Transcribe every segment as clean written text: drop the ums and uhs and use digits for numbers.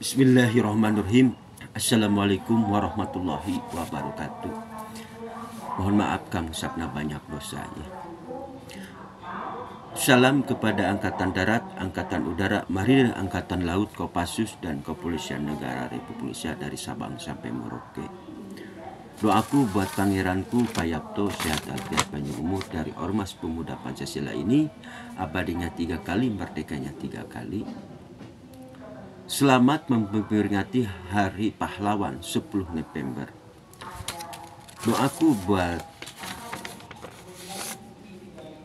Bismillahirrahmanirrahim. Assalamualaikum warahmatullahi wabarakatuh. Mohon maaf Kang Sapna banyak dosanya. Salam kepada Angkatan Darat, Angkatan Udara, Marinir, Angkatan Laut, Kopassus, dan Kepolisian Negara Republik Indonesia dari Sabang sampai Merauke. Doaku buat pangeranku Payapto sehat walafiat panjang umur dari Ormas Pemuda Pancasila ini, abadinya 3 kali, merdekanya 3 kali. Selamat memperingati Hari Pahlawan 10 November. Doaku buat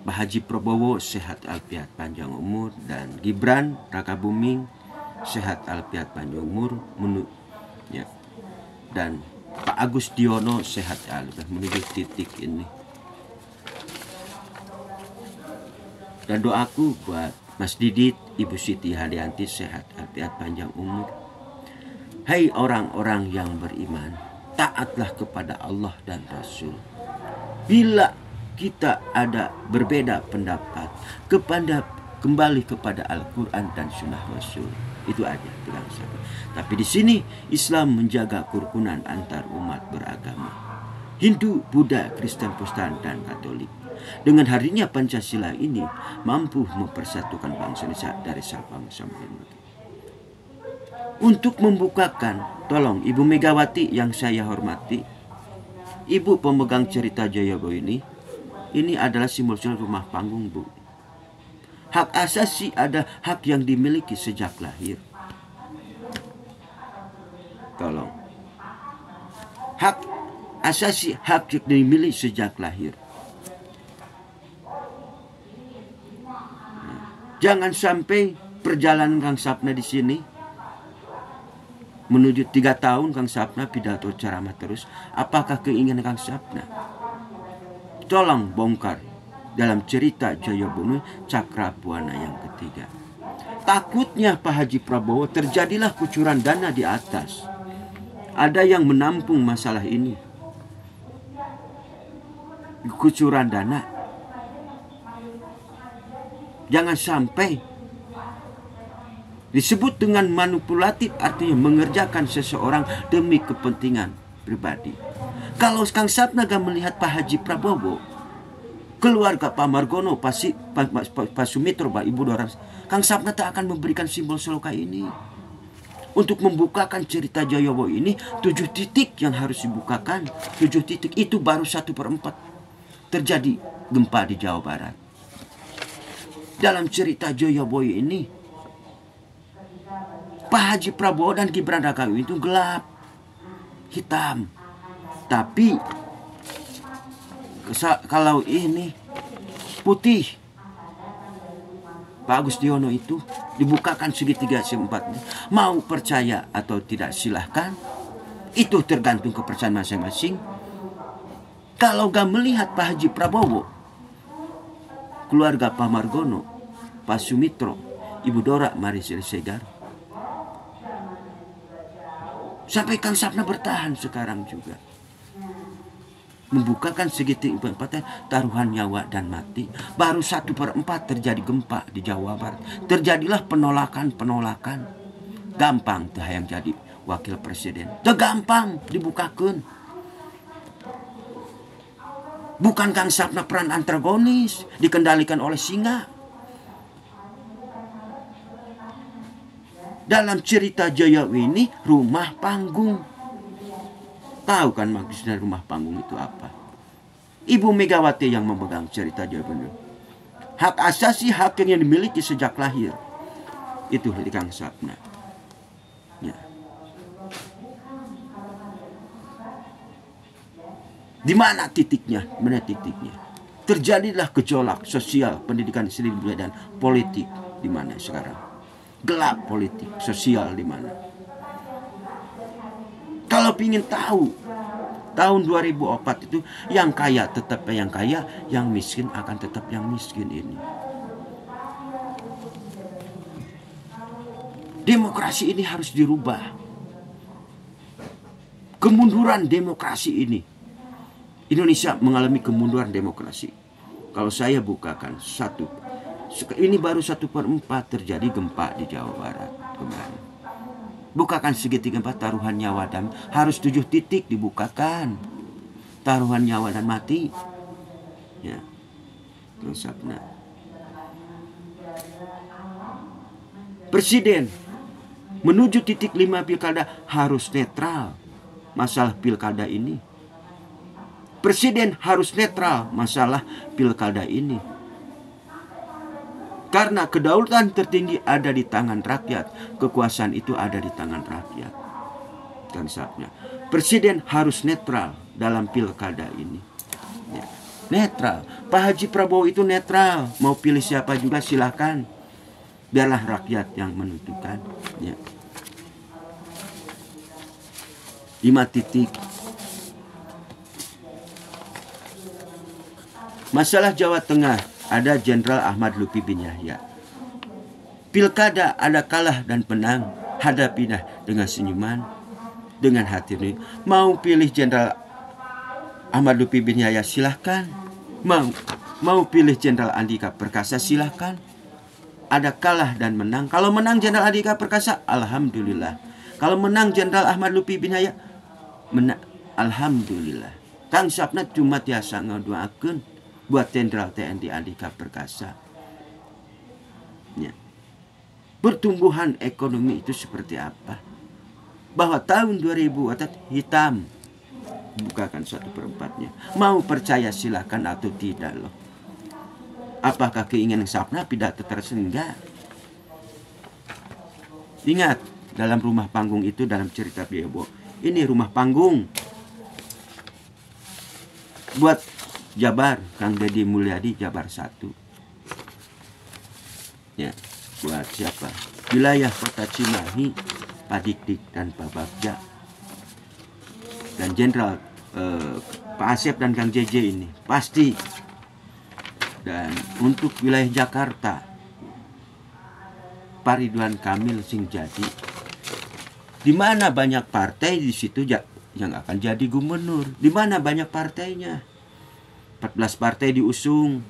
Pak Haji Prabowo sehat walafiat panjang umur, dan Gibran Rakabuming sehat walafiat panjang umur dan Pak Agus Diono sehat walafiat menuju titik ini. Dan doaku buat Mas Didit, Ibu Siti Hadianti sehat walafiat panjang umur. Hai orang-orang yang beriman, taatlah kepada Allah dan Rasul. Bila kita ada berbeda pendapat, kembali kepada Al-Quran dan Sunnah Rasul. Itu aja bilang saya. Tapi di sini Islam menjaga kerukunan antar umat beragama, Hindu, Buddha, Kristen, Protestan, dan Katolik. Dengan harinya Pancasila ini mampu mempersatukan bangsa Indonesia dari Sabang sampai Merauke. Untuk membukakan, tolong Ibu Megawati yang saya hormati, Ibu pemegang cerita Jayabowo ini adalah simbol rumah panggung, Bu. Hak asasi ada hak yang dimiliki sejak lahir. Tolong. Hak asasi hak yang dimiliki sejak lahir. Jangan sampai perjalanan Kang Sapna di sini menuju 3 tahun Kang Sapna pidato ceramah terus. Apakah keinginan Kang Sapna? Tolong bongkar dalam cerita Jayabowo Cakrabuana yang ketiga. Takutnya Pak Haji Prabowo terjadilah kucuran dana di atas. Ada yang menampung masalah ini. Kucuran dana. Jangan sampai disebut dengan manipulatif, artinya mengerjakan seseorang demi kepentingan pribadi. Kalau Kang Sapna melihat Pak Haji Prabowo, keluarga Pak Margono, Pak Sumitro, Pak Ibu Dora, Kang Sapna tak akan memberikan simbol seloka ini. Untuk membukakan cerita Jayabowo ini, 7 titik yang harus dibukakan. 7 titik itu baru 1/4 terjadi gempa di Jawa Barat. Dalam cerita Jayabowo ini, Pak Haji Prabowo dan Gibran Rakabuming itu gelap, hitam. Tapi kalau ini putih, Pak Agus Diono itu dibukakan segitiga seempat. Mau percaya atau tidak silahkan, itu tergantung kepercayaan masing-masing. Kalau gak melihat Pak Haji Prabowo, keluarga Pak Margono, Pak Sumitro, Ibu Dora Marissegar, sampai Kang Sapna bertahan sekarang juga. Membukakan segitiga empat, taruhan nyawa dan mati. Baru 1/4 terjadi gempa di Jawa Barat. Terjadilah penolakan. Gampang tuh yang jadi wakil presiden. Tuh gampang dibukakan. Bukan Kang Sapna peran antagonis, dikendalikan oleh singa. Dalam cerita Jayabowo ini rumah panggung. Tahu kan maksudnya rumah panggung itu apa? Ibu Megawati yang memegang cerita Jayabowo. Hak asasi hak yang dimiliki sejak lahir. Itu di Kang Sapna. Ya. Di mana titiknya? Mana titiknya? Terjadilah gejolak sosial, pendidikan, seni budaya, dan politik. Di mana sekarang? Gelap politik, sosial di mana? Kalau ingin tahu, tahun 2004 itu yang kaya tetap yang kaya, yang miskin akan tetap yang miskin ini. Demokrasi ini harus dirubah. Kemunduran demokrasi ini. Indonesia mengalami kemunduran demokrasi. Kalau saya bukakan satu, ini baru 1/4 terjadi gempa di Jawa Barat kemarin. Bukakan segitiga empat, taruhan nyawa dan harus 7 titik dibukakan. Taruhan nyawa dan mati. Ya. Konsepnya. Presiden menuju titik 5 pilkada harus netral masalah pilkada ini. Presiden harus netral masalah pilkada ini. Karena kedaulatan tertinggi ada di tangan rakyat. Kekuasaan itu ada di tangan rakyat. Konsepnya. Presiden harus netral dalam pilkada ini. Ya. Netral. Pak Haji Prabowo itu netral. Mau pilih siapa juga silakan. Biarlah rakyat yang menentukan. Ya. 5 titik. Masalah Jawa Tengah, ada Jenderal Ahmad Lutfi bin Yahya. Pilkada ada kalah dan menang, hadapilah dengan senyuman, dengan hati ini. Mau pilih Jenderal Ahmad Lutfi bin Yahya silahkan. Mau pilih Jenderal Andika Perkasa silahkan. Ada kalah dan menang. Kalau menang Jenderal Andika Perkasa, alhamdulillah. Kalau menang Jenderal Ahmad Lutfi bin Yahya, alhamdulillah. Kang Sapna cuma tiasa ngadoakeun buat Jenderal TNI Andika Perkasa. Ya. Pertumbuhan ekonomi itu seperti apa? Bahwa tahun 2000 atau hitam. Bukakan 1/4-nya. Mau percaya silakan atau tidak loh. Apakah keinginan Sapna tidak tersenggah? Ingat, dalam rumah panggung itu dalam cerita Biebo. Ini rumah panggung. Buat Jabar, Kang Deddy Mulyadi Jabar 1. Ya, buat siapa? Wilayah Kota Cimahi, Pak Dik dan Pak Bagja. Dan Jenderal Pak Asep dan Kang JJ ini pasti. Dan untuk wilayah Jakarta, Pak Ridwan Kamil sing jadi. Di mana banyak partai di situ yang akan jadi gubernur. Di mana banyak partainya. 14 partai diusung.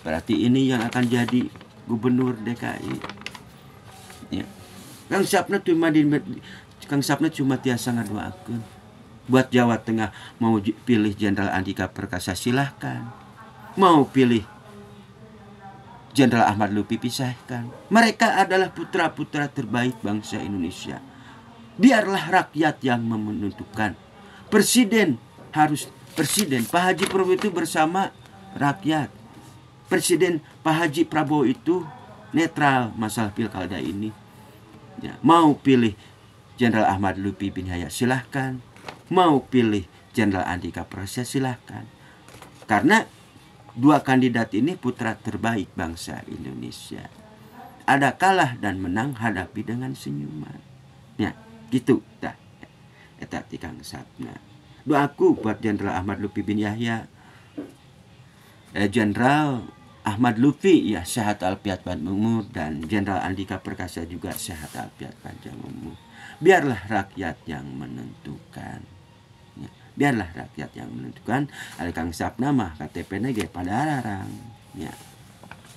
Berarti ini yang akan jadi gubernur DKI. Ya. Kang Sapna cuma tiasa ngadoakeun. Buat Jawa Tengah mau pilih Jenderal Andika Perkasa silahkan. Mau pilih Jenderal Ahmad Lutfi pisahkan. Mereka adalah putra-putra terbaik bangsa Indonesia. Biarlah rakyat yang menentukan. Presiden Pak Haji Prabowo itu bersama rakyat. Presiden Pak Haji Prabowo itu netral masalah pilkada ini. Ya, mau pilih Jenderal Ahmad Lutfi bin Yahya silahkan. Mau pilih Jenderal Andika Perkasa silahkan. Karena 2 kandidat ini putra terbaik bangsa Indonesia. Ada kalah dan menang, hadapi dengan senyuman. Ya, gitu dah. Eta ti Kang Sapna. Doaku buat Jenderal Ahmad Lutfi bin Yahya. Jenderal Ahmad Lutfi ya sehat alfiat panjang umur, dan Jenderal Andika Perkasa juga sehat alfiat panjang umur. Biarlah rakyat yang menentukan. Ya, biarlah rakyat yang menentukan. Ada Kang Sapna mah KTP-nya ge pada larang. Ya.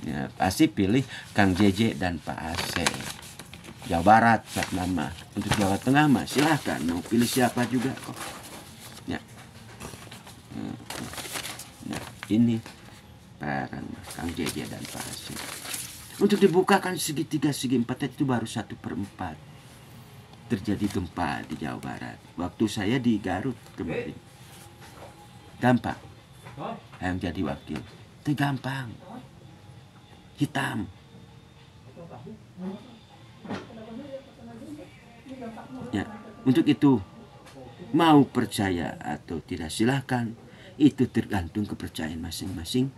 Ya, pasti pilih Kang JJ dan Pak AC. Jawa Barat Sapna mah. Untuk Jawa Tengah mah silahkan mau pilih siapa juga kok. Ya. Nah, ini barang Kang JJ dan Pak AC. Untuk dibukakan segitiga segi 4 itu baru 1/4. Terjadi gempa di Jawa Barat. Waktu saya di Garut kemarin. Gampang. Yang jadi wakil. Itu gampang. Hitam. Ya, untuk itu mau percaya atau tidak silahkan. Itu tergantung kepercayaan masing-masing.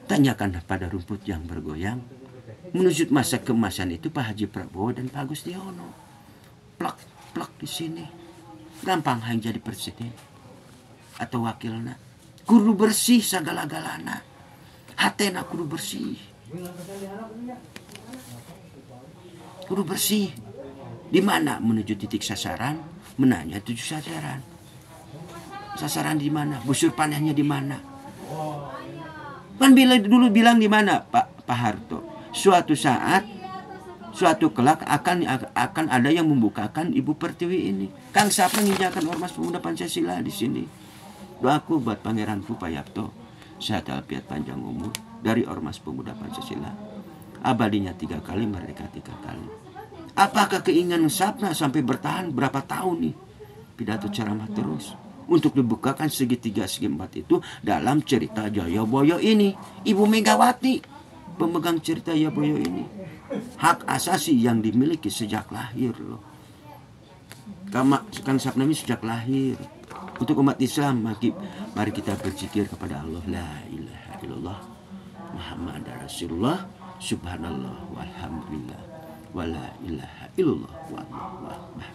Tanyakan pada rumput yang bergoyang. Menuju masa keemasan itu Pak Haji Prabowo dan Pak Agustiono. Plak di sini. Gampang hang jadi presiden atau wakilna. Kudu bersih sagala-galana. Hatena kudu bersih. Kudu bersih. Di mana menuju titik sasaran? Menanya tujuh sasaran. Sasaran di mana? Busur panahnya di mana? Kan dulu bilang di mana Pak Harto? Suatu saat suatu kelak akan ada yang membukakan Ibu Pertiwi ini. Kang Sapna menginjakan Ormas Pemuda Pancasila di sini. Doaku buat Pangeran Pupayapto, sehat walafiat panjang umur dari Ormas Pemuda Pancasila. Abadinya 3 kali, merdeka 3 kali. Apakah keinginan Sapna sampai bertahan berapa tahun nih? Pidato ceramah terus untuk dibukakan segitiga segi 4 itu dalam cerita Jayabaya ini. Ibu Megawati pemegang cerita Jayabaya ini. Hak asasi yang dimiliki sejak lahir loh. Kang Sapna ini sejak lahir. Untuk umat Islam, mari kita berzikir kepada Allah. La ilaha illallah Muhammad Rasulullah, subhanallah walhamdulillah, wa la ilaha illallah wallahu akbar.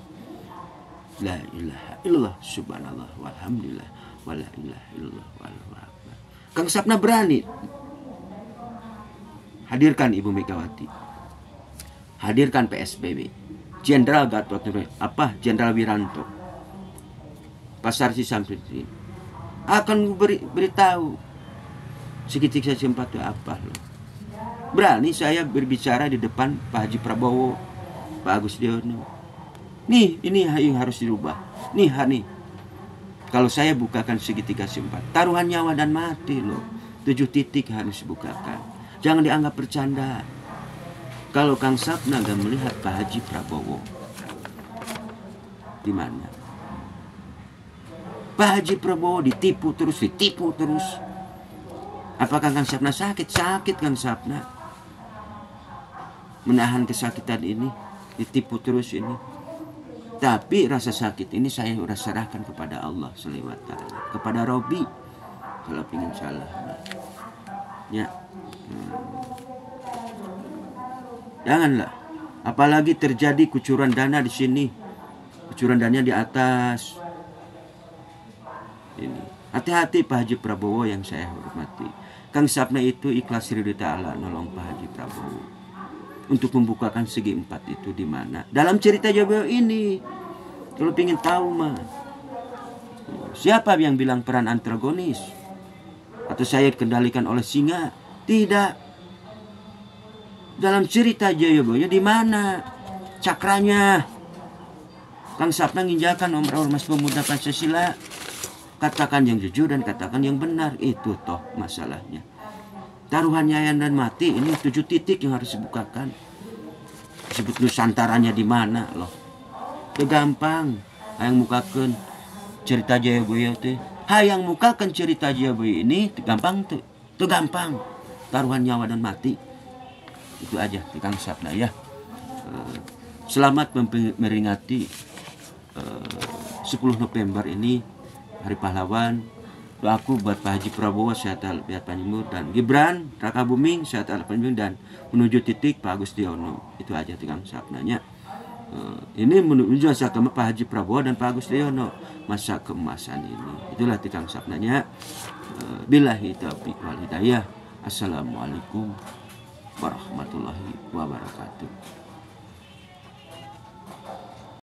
La ilaha illallah subhanallah walhamdulillah, wa la ilaha illallah wallahu akbar. Kang Sapna berani hadirkan Ibu Megawati, hadirkan PSBB, Jenderal Gatot Jenderal Wiranto, Pasar Cisampiti, akan beritahu segitiga segi 4 itu apa loh. Berani saya berbicara di depan Pak Haji Prabowo, Pak Agus Deono. Nih, ini yang harus dirubah. Nih. Kalau saya bukakan segitiga segi 4, taruhan nyawa dan mati loh. 7 titik harus dibukakan. Jangan dianggap bercanda. Kalau Kang Sapna gak melihat Pak Haji Prabowo, di mana? Pak Haji Prabowo ditipu terus. Apakah Kang Sapna sakit? Sakit Kang Sapna. Menahan kesakitan ini, ditipu terus ini. Tapi rasa sakit ini saya sudah serahkan kepada Allah SWT, kepada Robi. Kalau ingin salah, ya. Janganlah. Apalagi terjadi kucuran dana di sini. Kucuran dana di atas. Ini. Hati-hati Pak Haji Prabowo yang saya hormati. Kang Sapna itu ikhlas ridho ta'ala nolong Pak Haji Prabowo untuk membukakan segi 4 itu di mana? Dalam cerita Jayabaya ini. Kalau ingin tahu mah, siapa yang bilang peran antagonis? Atau saya dikendalikan oleh singa? Tidak. Dalam cerita Jayabaya di mana cakranya? Kang Sapna menginjakan Ormas Pemuda Pancasila. Katakan yang jujur dan katakan yang benar. Itu toh masalahnya. Taruhan nyawa dan mati ini 7 titik yang harus dibukakan. Disebut Nusantaranya di mana loh. Itu gampang. Hayang mukakan cerita Jayabaya teh. Hayang mukakan cerita Jayabaya ini gampang tuh. Itu gampang. Taruhan nyawa dan mati. Itu aja Kang Sapna ya. Selamat memperingati 10 November ini, Hari Pahlawan. Doaku buat Pak Haji Prabowo sehat walafiat panjang umur, dan Gibran Raka Buming sehat walafiat panjang umur, dan menuju titik Pak Agus Deono. Itu aja Kang Sapnanya. Ini menuju masa keemasan Pak Haji Prabowo dan Pak Agus Deono, masa keemasan ini. Itulah Kang Sapnanya. Billahi taufiq wal hidayah. Assalamualaikum warahmatullahi wabarakatuh.